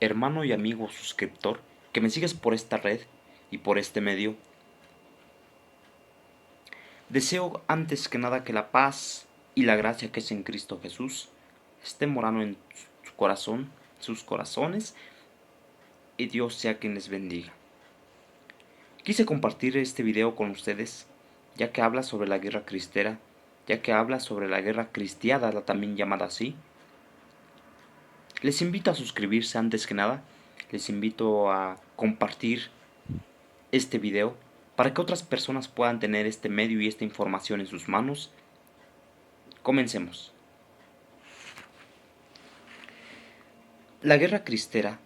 hermano y amigo suscriptor, que me sigues por esta red y por este medio. Deseo antes que nada que la paz y la gracia que es en Cristo Jesús esté morando en su corazón, sus corazones, y Dios sea quien les bendiga. Quise compartir este video con ustedes, ya que habla sobre la guerra cristera, ya que habla sobre la guerra cristiada, también llamada así. Les invito a suscribirse antes que nada, les invito a compartir este video para que otras personas puedan tener este medio y esta información en sus manos. Comencemos. La guerra cristera,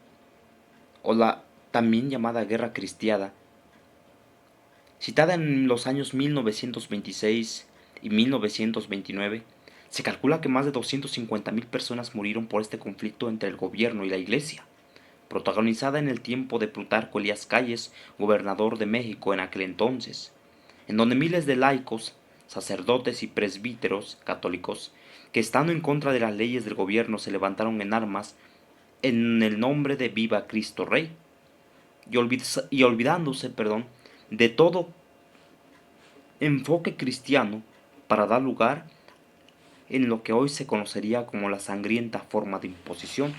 o la también llamada guerra cristiada, citada en los años 1926 y 1929, se calcula que más de 250,000 personas murieron por este conflicto entre el gobierno y la iglesia, protagonizada en el tiempo de Plutarco Elías Calles, gobernador de México en aquel entonces, en donde miles de laicos, sacerdotes y presbíteros católicos, que estando en contra de las leyes del gobierno se levantaron en armas en el nombre de Viva Cristo Rey, y olvidándose, de todo enfoque cristiano para dar lugar en lo que hoy se conocería como la sangrienta forma de imposición.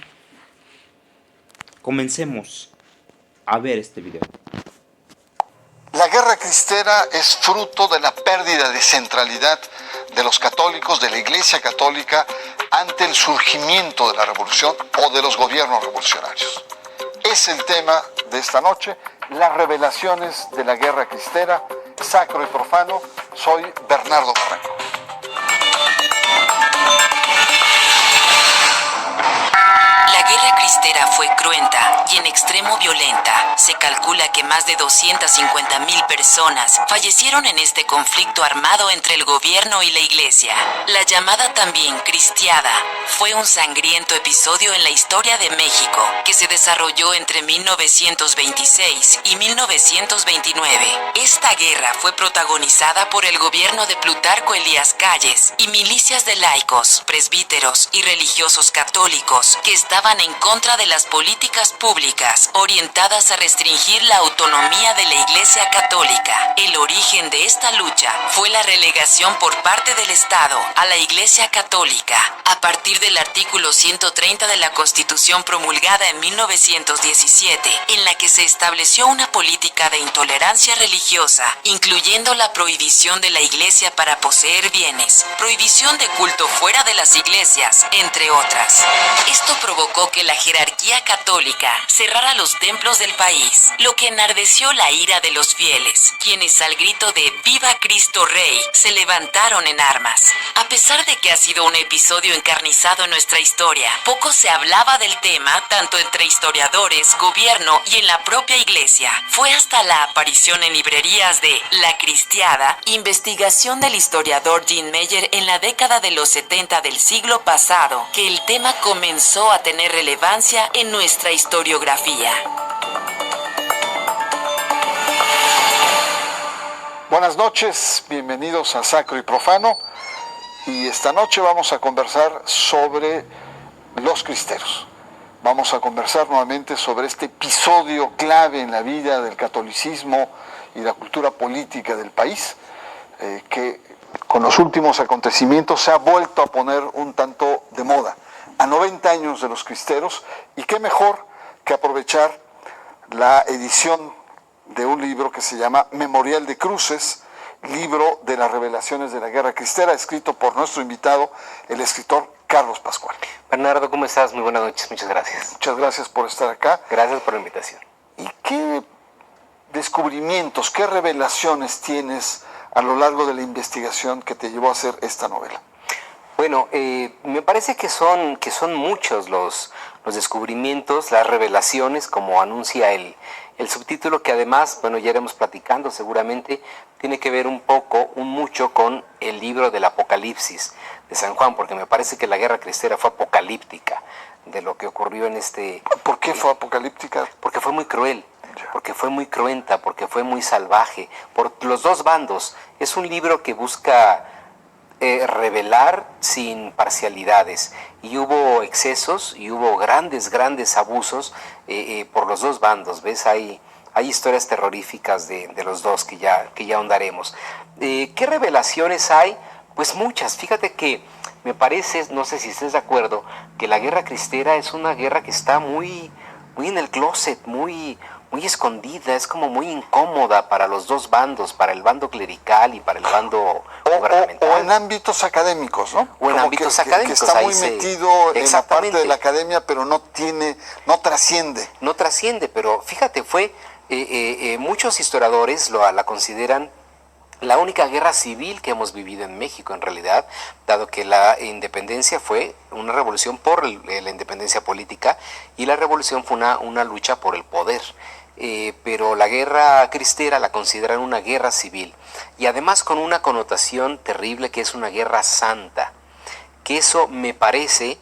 Comencemos a ver este video. La guerra cristera es fruto de la pérdida de centralidad de los católicos, de la Iglesia Católica, ante el surgimiento de la revolución o de los gobiernos revolucionarios. Es el tema de esta noche, las revelaciones de la guerra cristera, sacro y profano. Soy Bernardo Franco. La guerra cristera fue cruenta y en extremo violenta. Se calcula que más de 250,000 personas fallecieron en este conflicto armado entre el gobierno y la iglesia. La llamada también cristiada fue un sangriento episodio en la historia de México que se desarrolló entre 1926 y 1929. Esta guerra fue protagonizada por el gobierno de Plutarco Elías Calles y milicias de laicos, presbíteros y religiosos católicos que estaban en contra de las políticas públicas orientadas a restringir la autonomía de la Iglesia Católica. El origen de esta lucha fue la relegación por parte del Estado a la Iglesia Católica, a partir del artículo 130 de la Constitución promulgada en 1917, en la que se estableció una política de intolerancia religiosa, incluyendo la prohibición de la Iglesia para poseer bienes, prohibición de culto fuera de las iglesias, entre otras. Esto provocó que la jerarquía católica cerrara los templos del país, lo que enardeció la ira de los fieles, quienes al grito de ¡Viva Cristo Rey! Se levantaron en armas. A pesar de que ha sido un episodio encarnizado en nuestra historia, poco se hablaba del tema, tanto entre historiadores, gobierno y en la propia iglesia. Fue hasta la aparición en librerías de La Cristiada, investigación del historiador Jean Meyer en la década de los 70 del siglo pasado, que el tema comenzó a tener relevancia en nuestra historiografía. Buenas noches, bienvenidos a Sacro y Profano. Y esta noche vamos a conversar sobre los cristeros. Vamos a conversar nuevamente sobre este episodio clave en la vida del catolicismo y la cultura política del país, que con los últimos acontecimientos se ha vuelto a poner un tanto de moda. A 90 años de los cristeros, y qué mejor que aprovechar la edición de un libro que se llama Memorial de Cruces, libro de las revelaciones de la guerra cristera, escrito por nuestro invitado, el escritor Carlos Pascual. Bernardo, ¿cómo estás? Muy buenas noches, muchas gracias. Muchas gracias por estar acá. Gracias por la invitación. ¿Y qué descubrimientos, qué revelaciones tienes a lo largo de la investigación que te llevó a hacer esta novela? Bueno, me parece que son muchos los descubrimientos, las revelaciones, como anuncia el subtítulo, que además, bueno, ya iremos platicando seguramente, tiene que ver mucho con el libro del Apocalipsis de San Juan, porque me parece que la guerra cristera fue apocalíptica de lo que ocurrió en este... ¿Por qué fue apocalíptica? Porque fue muy cruel, porque fue muy cruenta, porque fue muy salvaje, por los dos bandos. Es un libro que busca revelar sin parcialidades, y hubo excesos y hubo grandes abusos por los dos bandos, ¿ves? Hay historias terroríficas de los dos que ya ahondaremos. ¿Qué revelaciones hay? Pues muchas. Fíjate que me parece, no sé si estés de acuerdo, que la guerra cristera es una guerra que está muy en el closet, muy escondida, es como muy incómoda para los dos bandos, para el bando clerical y para el bando gubernamental. O en ámbitos académicos, ¿no? O en ámbitos académicos. Que está muy metido en la parte de la academia, pero no trasciende. No trasciende, pero fíjate, muchos historiadores la consideran la única guerra civil que hemos vivido en México, en realidad, dado que la independencia fue una revolución por la independencia política y la revolución fue una lucha por el poder. Pero la guerra cristera la consideran una guerra civil, y además con una connotación terrible, que es una guerra santa, que eso me parece,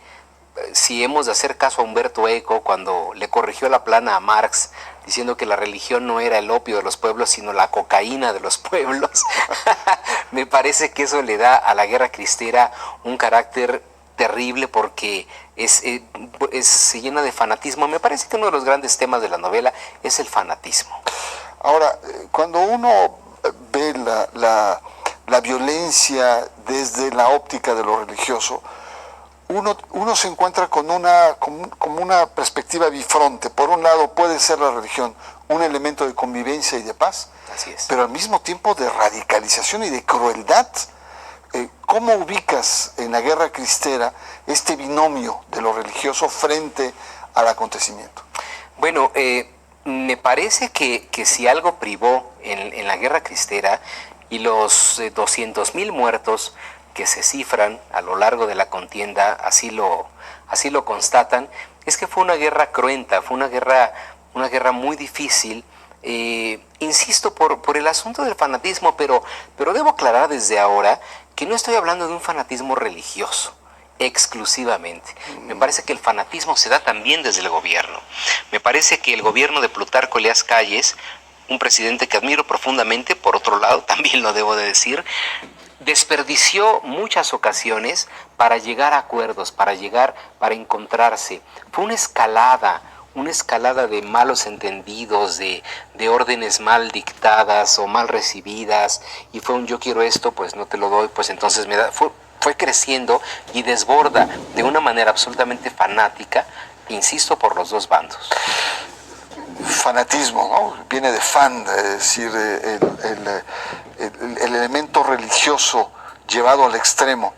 si hemos de hacer caso a Humberto Eco cuando le corrigió la plana a Marx, diciendo que la religión no era el opio de los pueblos, sino la cocaína de los pueblos. Me parece que eso le da a la guerra cristera un carácter terrible, porque se llena de fanatismo. Me parece que uno de los grandes temas de la novela es el fanatismo. Ahora, cuando uno ve la violencia desde la óptica de lo religioso, uno se encuentra con una perspectiva bifronte. Por un lado puede ser la religión un elemento de convivencia y de paz, así es, pero al mismo tiempo de radicalización y de crueldad. ¿Cómo ubicas en la guerra cristera este binomio de lo religioso frente al acontecimiento? Bueno, me parece que si algo privó en la guerra cristera, y los 200,000 muertos que se cifran a lo largo de la contienda así lo constatan, es que fue una guerra cruenta, fue una guerra muy difícil. Insisto, por el asunto del fanatismo, pero debo aclarar desde ahora que no estoy hablando de un fanatismo religioso exclusivamente. Me parece que el fanatismo se da también desde el gobierno. Me parece que el gobierno de Plutarco Elías Calles, un presidente que admiro profundamente, por otro lado, también lo debo de decir, desperdició muchas ocasiones para llegar a acuerdos, para encontrarse. Fue una escalada de malos entendidos, de órdenes mal dictadas o mal recibidas, y fue un yo quiero esto, pues no te lo doy, pues entonces me da. Fue creciendo y desborda de una manera absolutamente fanática, insisto, por los dos bandos. Fanatismo, ¿no? Viene de fan, es decir, el elemento religioso llevado al extremo.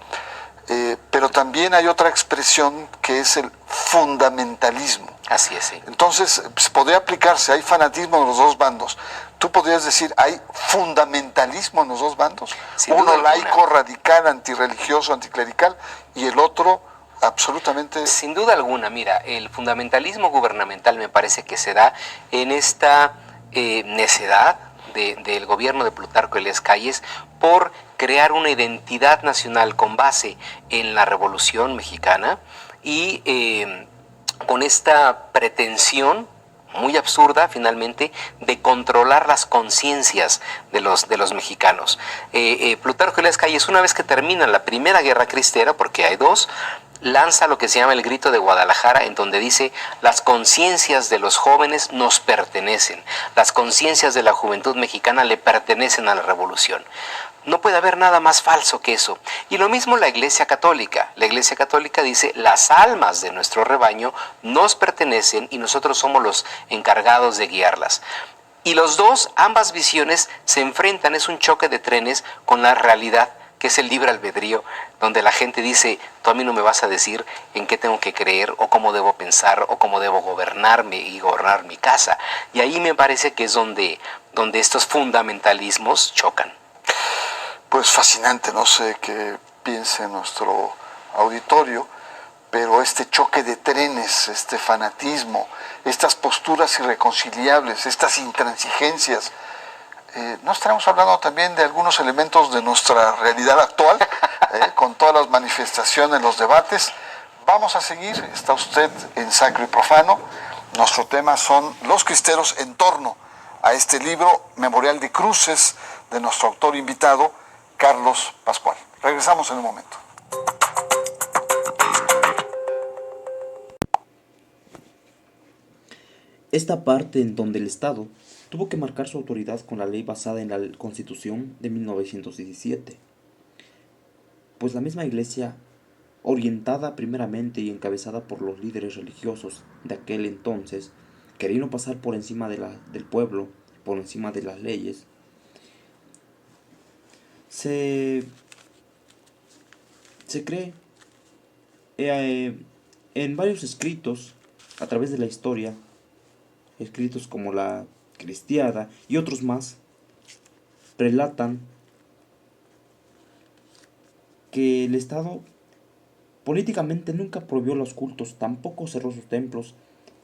Pero también hay otra expresión que es el fundamentalismo. Así es, sí. Entonces, podría aplicarse, hay fanatismo en los dos bandos. ¿Tú podrías decir, hay fundamentalismo en los dos bandos? Uno laico, radical, antirreligioso, anticlerical, y el otro absolutamente... Sin duda alguna, mira, el fundamentalismo gubernamental me parece que se da en esta necedad del gobierno de Plutarco Elías Calles por crear una identidad nacional con base en la Revolución Mexicana, y con esta pretensión muy absurda, finalmente, de controlar las conciencias de los mexicanos. Plutarco Elías Calles, una vez que termina la primera guerra cristera, porque hay dos, lanza lo que se llama el Grito de Guadalajara, en donde dice: las conciencias de los jóvenes nos pertenecen, las conciencias de la juventud mexicana le pertenecen a la revolución. No puede haber nada más falso que eso. Y lo mismo la Iglesia Católica. La Iglesia Católica dice: las almas de nuestro rebaño nos pertenecen y nosotros somos los encargados de guiarlas. Y ambas visiones se enfrentan, es un choque de trenes con la realidad, que es el libre albedrío, donde la gente dice: tú a mí no me vas a decir en qué tengo que creer, o cómo debo pensar, o cómo debo gobernarme y gobernar mi casa. Y ahí me parece que es donde estos fundamentalismos chocan. Pues fascinante, no sé qué piense nuestro auditorio, pero este choque de trenes, este fanatismo, estas posturas irreconciliables, estas intransigencias, ¿no estaremos hablando también de algunos elementos de nuestra realidad actual, con todas las manifestaciones, los debates? Vamos a seguir, está usted en Sacro y Profano. Nuestro tema son los cristeros en torno a este libro, Memorial de Cruces, de nuestro autor invitado, Carlos Pascual. Regresamos en un momento. Esta parte en donde el Estado tuvo que marcar su autoridad con la ley basada en la Constitución de 1917, pues la misma Iglesia, orientada primeramente y encabezada por los líderes religiosos de aquel entonces, queriendo pasar por encima del pueblo, por encima de las leyes, se cree en varios escritos a través de la historia, escritos como la Cristiada y otros más, relatan que el Estado políticamente nunca prohibió los cultos, tampoco cerró sus templos,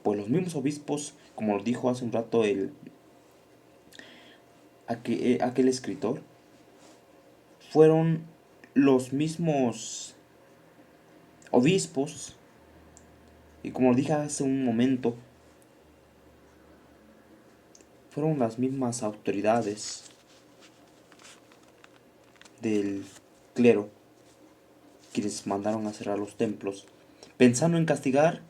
pues los mismos obispos, como lo dijo hace un rato aquel escritor, fueron los mismos obispos, y como lo dije hace un momento, fueron las mismas autoridades del clero quienes mandaron a cerrar los templos, pensando en castigar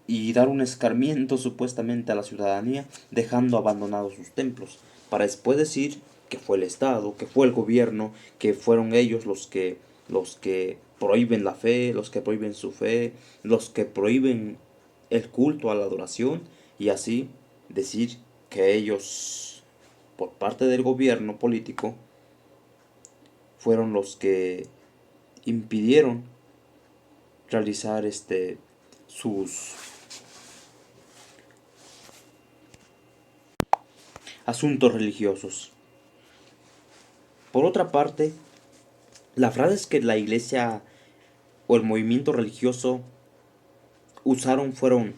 y dar un escarmiento supuestamente a la ciudadanía, dejando abandonados sus templos, para después decir que fue el Estado, que fue el gobierno, que fueron ellos los que prohíben la fe, los que prohíben su fe, los que prohíben el culto a la adoración, y así decir que ellos, por parte del gobierno político, fueron los que impidieron realizar sus asuntos religiosos. Por otra parte, las frases que la iglesia o el movimiento religioso usaron fueron,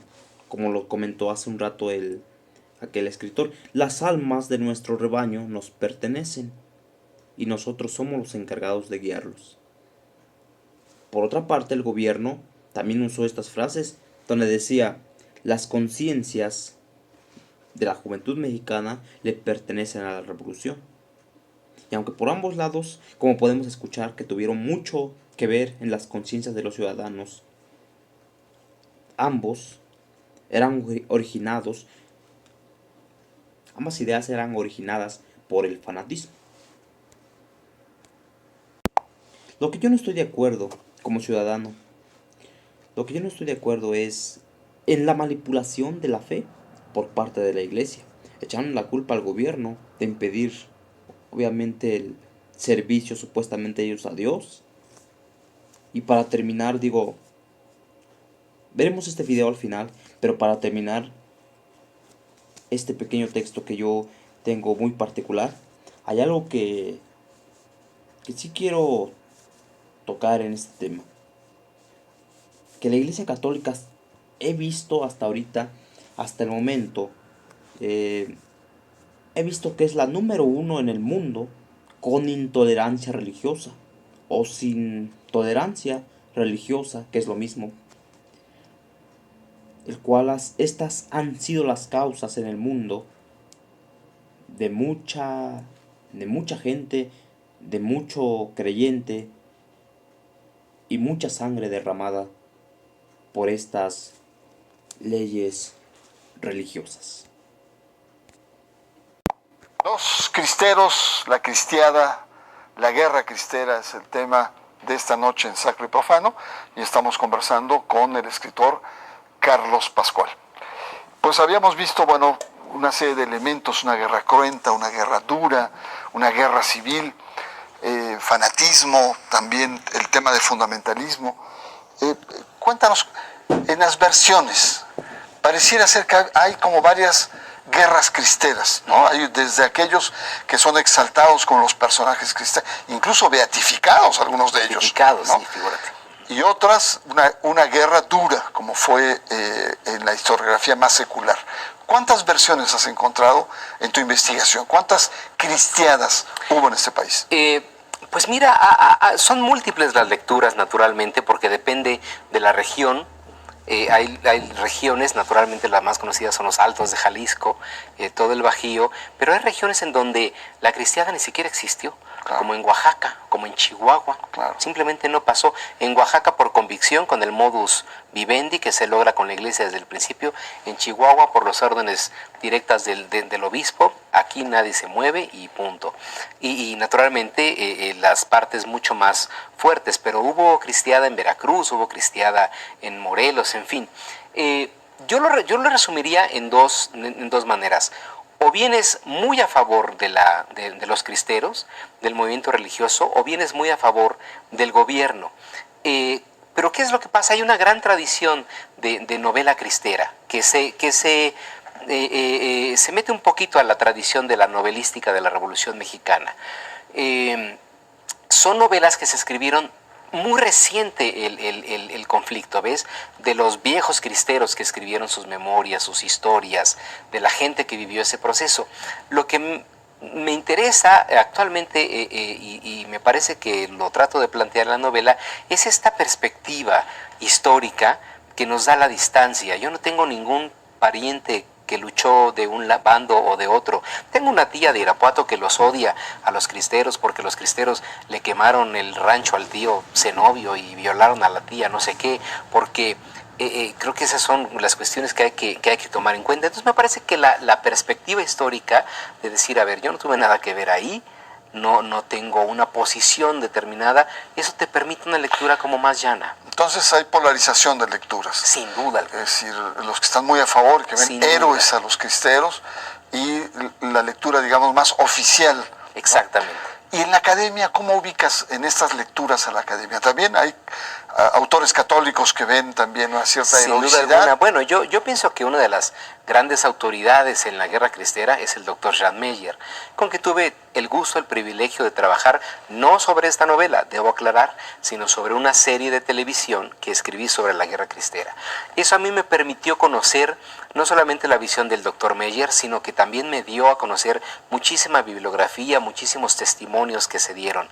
como lo comentó hace un rato aquel escritor, las almas de nuestro rebaño nos pertenecen y nosotros somos los encargados de guiarlos. Por otra parte, el gobierno también usó estas frases donde decía: las conciencias de la juventud mexicana le pertenecen a la revolución. Y aunque por ambos lados, como podemos escuchar, que tuvieron mucho que ver en las conciencias de los ciudadanos, ambas ideas eran originadas por el fanatismo. Lo que yo no estoy de acuerdo como ciudadano, lo que yo no estoy de acuerdo es en la manipulación de la fe por parte de la iglesia, echando la culpa al gobierno de impedir, obviamente, el servicio supuestamente ellos a Dios. Y para terminar, veremos este video al final, pero para terminar este pequeño texto que yo tengo muy particular, hay algo que sí quiero tocar en este tema. Que la Iglesia Católica, he visto hasta ahorita, hasta el momento, he visto que es la número 1 en el mundo con intolerancia religiosa, o sin tolerancia religiosa, que es lo mismo, el cual estas han sido las causas en el mundo de mucha gente, de mucho creyente y mucha sangre derramada por estas leyes religiosas. Los cristeros, la cristiada, la guerra cristera es el tema de esta noche en Sacro y Profano, y estamos conversando con el escritor Carlos Pascual. Pues habíamos visto, una serie de elementos: una guerra cruenta, una guerra dura, una guerra civil, fanatismo, también el tema de fundamentalismo. Cuéntanos, en las versiones, pareciera ser que hay como varias guerras cristeras, ¿no? Hay desde aquellos que son exaltados con los personajes cristeros, incluso beatificados algunos de ellos. Beatificados, ¿no? Sí, figúrate. Y otras, una guerra dura, como fue en la historiografía más secular. ¿Cuántas versiones has encontrado en tu investigación? ¿Cuántas cristiadas hubo en este país? Pues mira, son múltiples las lecturas, naturalmente, porque depende de la región. Hay regiones, naturalmente las más conocidas son los Altos de Jalisco, todo el Bajío, pero hay regiones en donde la cristiada ni siquiera existió. Claro. como en Oaxaca, como en Chihuahua. Claro. Simplemente no pasó. En Oaxaca por convicción, con el modus vivendi que se logra con la iglesia desde el principio. En Chihuahua por las órdenes directas del obispo. Aquí nadie se mueve y punto. Y naturalmente las partes mucho más fuertes, pero hubo cristiada en Veracruz, hubo cristiada en Morelos, en fin. Yo lo resumiría en dos maneras. O vienes muy a favor de los cristeros, del movimiento religioso, o vienes muy a favor del gobierno. Pero ¿qué es lo que pasa? Hay una gran tradición de novela cristera que se mete un poquito a la tradición de la novelística de la Revolución Mexicana. Son novelas que se escribieron muy reciente el conflicto, ¿ves? De los viejos cristeros que escribieron sus memorias, sus historias, de la gente que vivió ese proceso. Lo que me interesa actualmente, y me parece que lo trato de plantear en la novela, es esta perspectiva histórica que nos da la distancia. Yo no tengo ningún pariente que luchó de un bando o de otro. Tengo una tía de Irapuato que los odia a los cristeros porque los cristeros le quemaron el rancho al tío Zenobio y violaron a la tía no sé qué, porque creo que esas son las cuestiones que hay que tomar en cuenta. Entonces me parece que la perspectiva histórica de decir, a ver, yo no tuve nada que ver ahí, no tengo una posición determinada, eso te permite una lectura como más llana. Entonces hay polarización de lecturas. Sin duda. Es decir, los que están muy a favor, que ven Sin héroes duda. a los cristeros, y la lectura, digamos, más oficial. Exactamente. ¿No? Y en la academia, ¿cómo ubicas en estas lecturas a la academia? También hay autores católicos que ven también una cierta Sin duda heroicidad. alguna. Bueno, yo pienso que una de las grandes autoridades en la guerra cristera es el doctor Jean Meyer, con que tuve el gusto, el privilegio de trabajar no sobre esta novela, debo aclarar, sino sobre una serie de televisión que escribí sobre la guerra cristera. Eso a mí me permitió conocer no solamente la visión del doctor Meyer, sino que también me dio a conocer muchísima bibliografía, muchísimos testimonios que se dieron.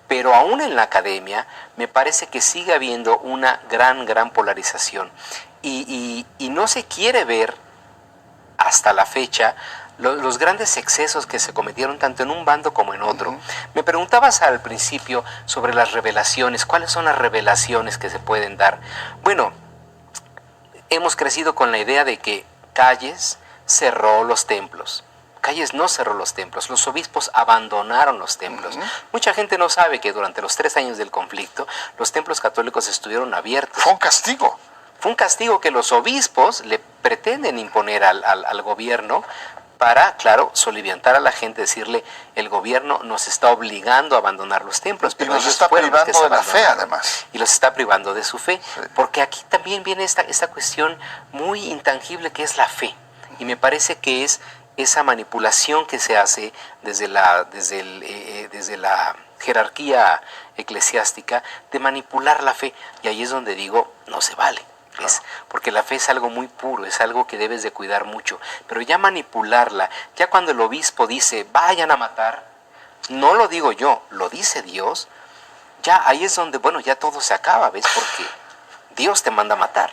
Pero aún en la academia me parece que sigue habiendo una gran polarización y no se quiere ver hasta la fecha los grandes excesos que se cometieron tanto en un bando como en otro. Me preguntabas al principio sobre las revelaciones, ¿cuáles son las revelaciones que se pueden dar? Bueno, hemos crecido con la idea de que Calles cerró los templos. Calles no cerró los templos, los obispos abandonaron los templos. Mucha gente no sabe que durante los 3 años del conflicto los templos católicos estuvieron abiertos. Fue un castigo. Fue un castigo que los obispos le pretenden imponer al gobierno para, claro, soliviantar a la gente, decirle, el gobierno nos está obligando a abandonar los templos. Y nos está privando de la fe, además. Y los está privando de su fe. Sí. Porque aquí también viene esta cuestión muy intangible que es la fe. Y me parece que es esa manipulación que se hace desde la jerarquía eclesiástica de manipular la fe. Y ahí es donde digo, no se vale. Porque la fe es algo muy puro, es algo que debes de cuidar mucho. Pero ya manipularla, ya cuando el obispo dice, vayan a matar, no lo digo yo, lo dice Dios, ya ahí es donde, bueno, ya todo se acaba, ¿ves? Porque Dios te manda a matar.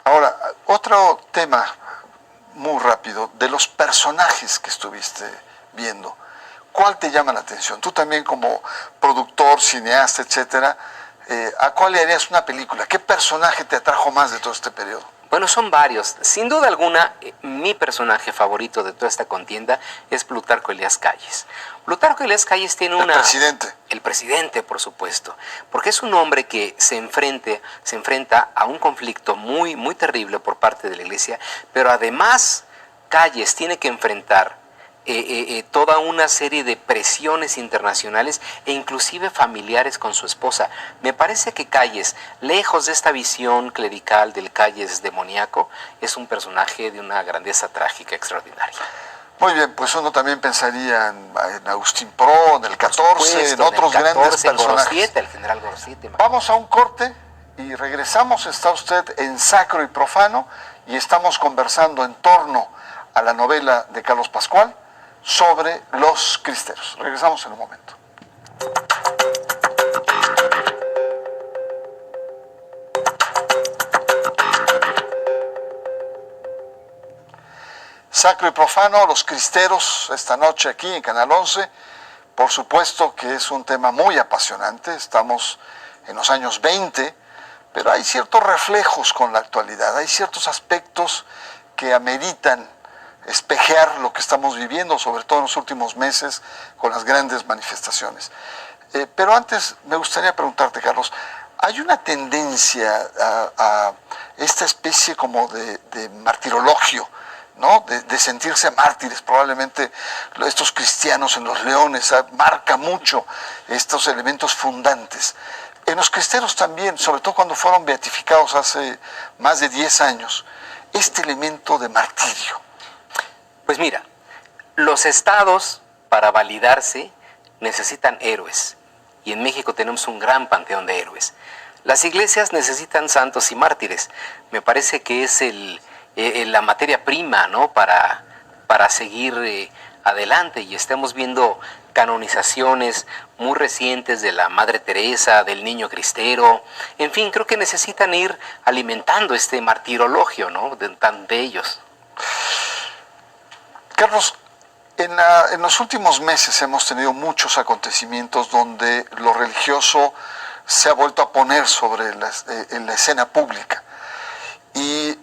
Ahora, otro tema muy rápido, de los personajes que estuviste viendo, ¿cuál te llama la atención? Tú también como productor, cineasta, etcétera, ¿a cuál le harías una película? ¿Qué personaje te atrajo más de todo este periodo? Bueno, son varios. Sin duda alguna, mi personaje favorito de toda esta contienda es Plutarco Elías Calles. Plutarco Elías Calles tiene El presidente. El presidente, por supuesto. Porque es un hombre que se enfrenta a un conflicto muy terrible por parte de la Iglesia, pero además Calles tiene que enfrentar toda una serie de presiones internacionales e inclusive familiares con su esposa. Me parece que Calles, lejos de esta visión clerical del Calles demoníaco, es un personaje de una grandeza trágica extraordinaria. Muy bien, pues uno también pensaría en Agustín Pro, en el 14, en otros grandes personajes. Gorosieta, el general Gorosieta. Vamos a un corte y regresamos. Está usted en Sacro y Profano y estamos conversando en torno a la novela de Carlos Pascual sobre los cristeros. Regresamos en un momento. Sacro y Profano, los cristeros, esta noche aquí en Canal 11, Por supuesto que es un tema muy apasionante, estamos en los años 20, pero hay ciertos reflejos con la actualidad, hay ciertos aspectos que ameritan espejear lo que estamos viviendo, sobre todo en los últimos meses, con las grandes manifestaciones. Pero antes me gustaría preguntarte, Carlos, ¿hay una tendencia a esta especie como de martirologio, ¿no? De sentirse mártires? Probablemente estos cristianos en los Leones marca mucho estos elementos fundantes. En los cristeros también, sobre todo cuando fueron beatificados hace más de 10 años, este elemento de martirio. Pues mira, los estados para validarse necesitan héroes, y en México tenemos un gran panteón de héroes. Las iglesias necesitan santos y mártires. Me parece que es la materia prima, ¿no?, para seguir adelante, y estamos viendo canonizaciones muy recientes de la Madre Teresa, del Niño Cristero. En fin, creo que necesitan ir alimentando este martirologio, ¿no?, de tan bellos. Carlos, en los últimos meses hemos tenido muchos acontecimientos donde lo religioso se ha vuelto a poner en la escena pública. Y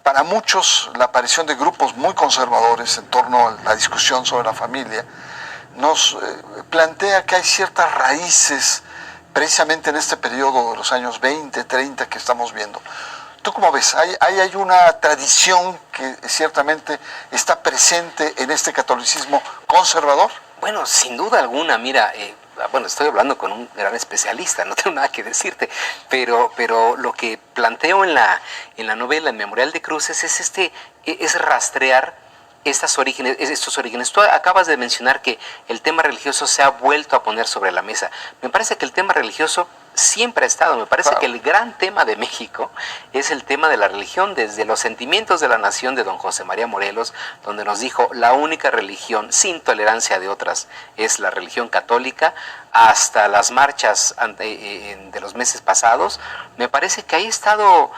para muchos la aparición de grupos muy conservadores en torno a la discusión sobre la familia nos plantea que hay ciertas raíces precisamente en este periodo de los años 20, 30 que estamos viendo. ¿Tú cómo ves? ¿Hay una tradición que ciertamente está presente en este catolicismo conservador? Bueno, sin duda alguna, mira, bueno, estoy hablando con un gran especialista, no tengo nada que decirte, pero lo que planteo en la novela, en Memorial de Cruces, es rastrear estos orígenes. Tú acabas de mencionar que el tema religioso se ha vuelto a poner sobre la mesa. Me parece que el tema religioso siempre ha estado. Me parece que el gran tema de México es el tema de la religión, desde los sentimientos de la nación de don José María Morelos, donde nos dijo la única religión sin tolerancia de otras es la religión católica, hasta las marchas de los meses pasados. Me parece que ahí ha estado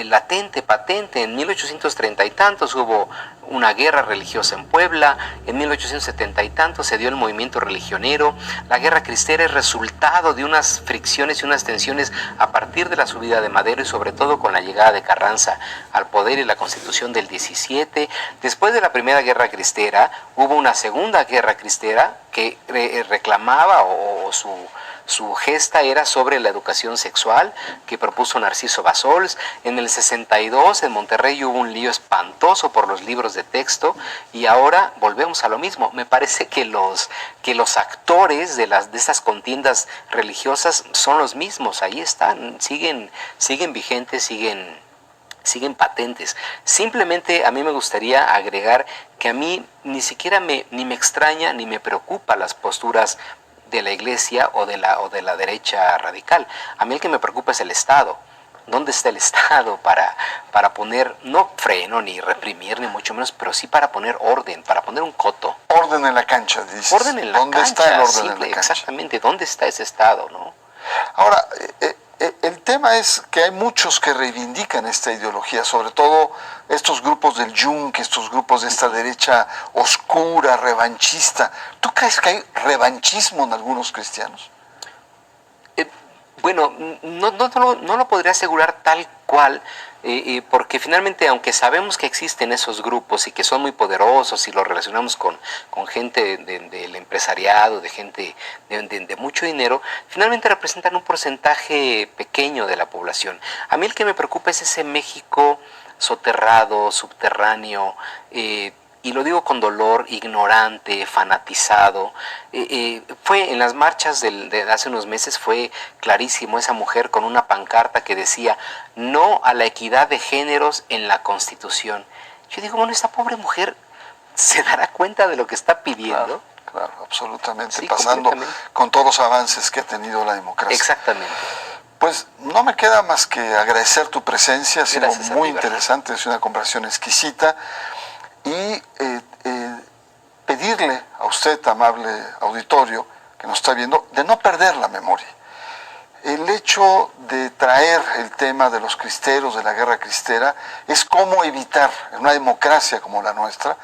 latente, patente. En 1830 y tantos hubo una guerra religiosa en Puebla, en 1870 y tantos se dio el movimiento religionero. La guerra cristera es resultado de unas fricciones y unas tensiones a partir de la subida de Madero, y sobre todo con la llegada de Carranza al poder y la Constitución del 17. Después de la primera guerra cristera hubo una segunda guerra cristera que reclamaba, o su gesta era sobre la educación sexual, que propuso Narciso Bassols. En el 62 en Monterrey hubo un lío espantoso por los libros de texto, y ahora volvemos a lo mismo. Me parece que los actores de estas contiendas religiosas son los mismos. Ahí están, siguen vigentes, siguen patentes. Simplemente a mí me gustaría agregar que a mí ni siquiera ni me extraña ni me preocupa las posturas de la iglesia o de la derecha radical. A mí el que me preocupa es el Estado. ¿Dónde está el Estado para poner, no freno ni reprimir ni mucho menos, pero sí para poner orden, para poner un coto? Orden en la cancha, dices. Orden en la cancha. ¿Dónde está el orden en la cancha? Exactamente, ¿dónde está ese Estado, no? Ahora, el tema es que hay muchos que reivindican esta ideología, sobre todo estos grupos del Yunque, estos grupos de esta derecha oscura, revanchista. ¿Tú crees que hay revanchismo en algunos cristianos? Bueno, no lo podría asegurar tal cual, porque finalmente, aunque sabemos que existen esos grupos y que son muy poderosos y los relacionamos con gente del empresariado, de gente de mucho dinero, finalmente representan un porcentaje pequeño de la población. A mí el que me preocupa es ese México soterrado, subterráneo, y lo digo con dolor, ignorante, fanatizado. Fue en las marchas de hace unos meses, fue clarísimo esa mujer con una pancarta que decía no a la equidad de géneros en la Constitución. Yo digo, bueno, esta pobre mujer se dará cuenta de lo que está pidiendo. Claro, absolutamente, Sí, pasando con todos los avances que ha tenido la democracia. Exactamente. Pues no me queda más que agradecer tu presencia, ha sido muy interesante, es una conversación exquisita. Y pedirle a usted, amable auditorio, que nos está viendo, de no perder la memoria. El hecho de traer el tema de los cristeros, de la guerra cristera, es cómo evitar, en una democracia como la nuestra,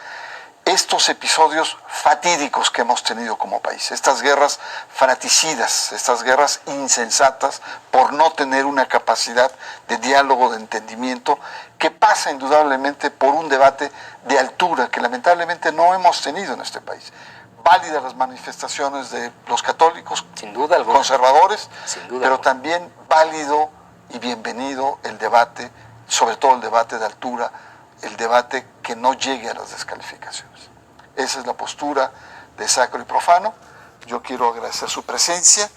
estos episodios fatídicos que hemos tenido como país, estas guerras fratricidas, estas guerras insensatas por no tener una capacidad de diálogo, de entendimiento, que pasa indudablemente por un debate de altura que lamentablemente no hemos tenido en este país. Válidas las manifestaciones de los católicos, sin duda alguna, conservadores, sin duda pero alguna. también válido y bienvenido el debate, sobre todo el debate de altura, el debate que no llegue a las descalificaciones. Esa es la postura de Sacro y Profano. Yo quiero agradecer su presencia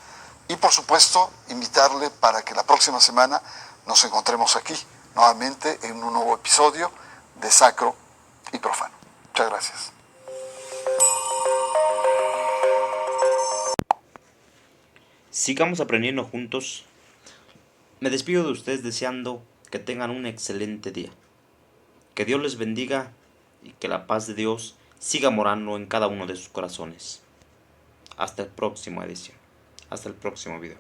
y, por supuesto, invitarle para que la próxima semana nos encontremos aquí, nuevamente, en un nuevo episodio de Sacro y Profano. Muchas gracias. Sigamos aprendiendo juntos. Me despido de ustedes deseando que tengan un excelente día. Que Dios les bendiga y que la paz de Dios siga morando en cada uno de sus corazones. Hasta el próximo edición. Hasta el próximo video.